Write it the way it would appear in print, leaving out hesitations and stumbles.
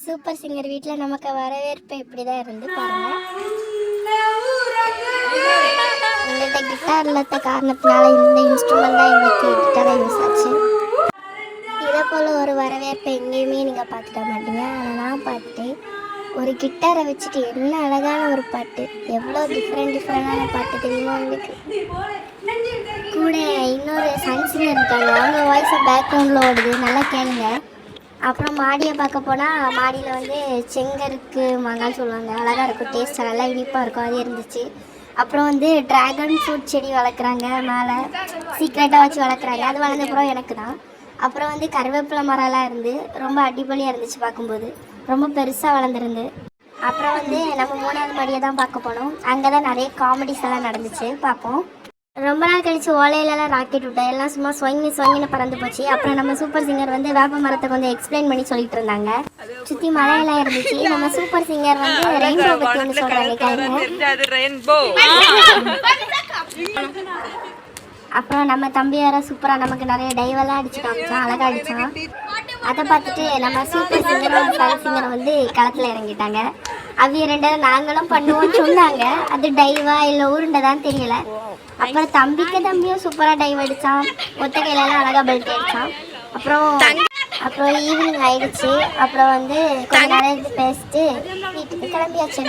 Super singer வீட்டில் நமக்கு வரவேற்பு இப்படி தான் இருந்து பாருங்க. எங்கள்கிட்ட கிட்டார் இல்லாத காரணத்தினால இந்த இன்ஸ்ட்ருமெண்ட் தான் எங்களுக்கு கிட்டாராக யூஸ் ஆச்சு. இதை போல் ஒரு வரவேற்பை எங்கேயுமே நீங்கள் பார்த்துக்க மாட்டீங்க. ஆனால் நான் பார்த்துட்டேன். ஒரு கிட்டாரை வச்சுட்டு என்ன அழகான ஒரு பாட்டு, எவ்வளோ டிஃப்ரெண்டான பாட்டு தெரியுமா உங்களுக்கு. கூட இன்னொரு சன்சிங்கர் இருக்காங்க, அவங்க வாய்ஸை பேக்ரவுண்டில் ஓடுது, நல்லா கேளுங்க. அப்புறம் மாடியை பார்க்க போனால் மாடியில் வந்து செங்கருக்கு மாங்கான்னு சொல்லுவாங்க, அழகாக இருக்கும், டேஸ்ட்டாக நல்லா இனிப்பாக இருக்கும், அது இருந்துச்சு. அப்புறம் வந்து ட்ராகன் ஃப்ரூட் செடி வளர்க்குறாங்க, மேலே சீக்ரெட்டாக வச்சு வளர்க்குறாங்க, அது வளர்ந்தப்புறம் எனக்கு தான். அப்புறம் வந்து கருவேப்பிலை மரம்லாம் இருந்து ரொம்ப அடிப்பொலியாக இருந்துச்சு பார்க்கும்போது, ரொம்ப பெருசாக வளர்ந்துருந்து. அப்புறம் வந்து நம்ம 3வது மாடியை தான் பார்க்க போனோம். அங்கே தான் நிறைய காமெடிஸ் எல்லாம் நடந்துச்சு, பார்ப்போம். ரொம்ப நாள் கழிச்சு ஓலையிலலாம் ராக்கெட் விட்டோம், எல்லாம் சும்மா ஸ்வங்கின்னு பறந்து போச்சு. அப்புறம் நம்ம சூப்பர் சிங்கர் வந்து வேப்ப மரத்தை கொஞ்சம் எக்ஸ்பிளைன் பண்ணி சொல்லிட்டு இருந்தாங்க. சுற்றி மழையெல்லாம் இருந்துச்சு. நம்ம சூப்பர் சிங்கர் வந்து ரெயின்போ பற்றி ஒன்று சொல்கிறாங்க, கேளுங்க. அப்புறம் நம்ம தம்பி வேற சூப்பராக நமக்கு நிறைய டைவெல்லாம் அடிச்சு காமிச்சான், அழகாக அடித்தான். அதை பார்த்துட்டு நம்ம சூப்பர் சிங்கரும் சன் சிங்கரும் வந்து களத்தில் இறங்கிட்டாங்க. அவைய 2 நாங்களும் பண்ணுவோம்னு சொன்னாங்க, அது டைவா இல்லை உருண்டை தான் தெரியல. அப்புறம் தம்பியும் சூப்பராக டைவ் அடித்தான், ஒத்த கையிலலாம் அழகாக பெல்ட் அடித்தான். அப்புறம் ஈவினிங் ஆயிடுச்சு. அப்புறம் வந்து கொஞ்சம் நேரம் பேசிட்டு வீட்டுக்கு கிளம்பியாச்சு.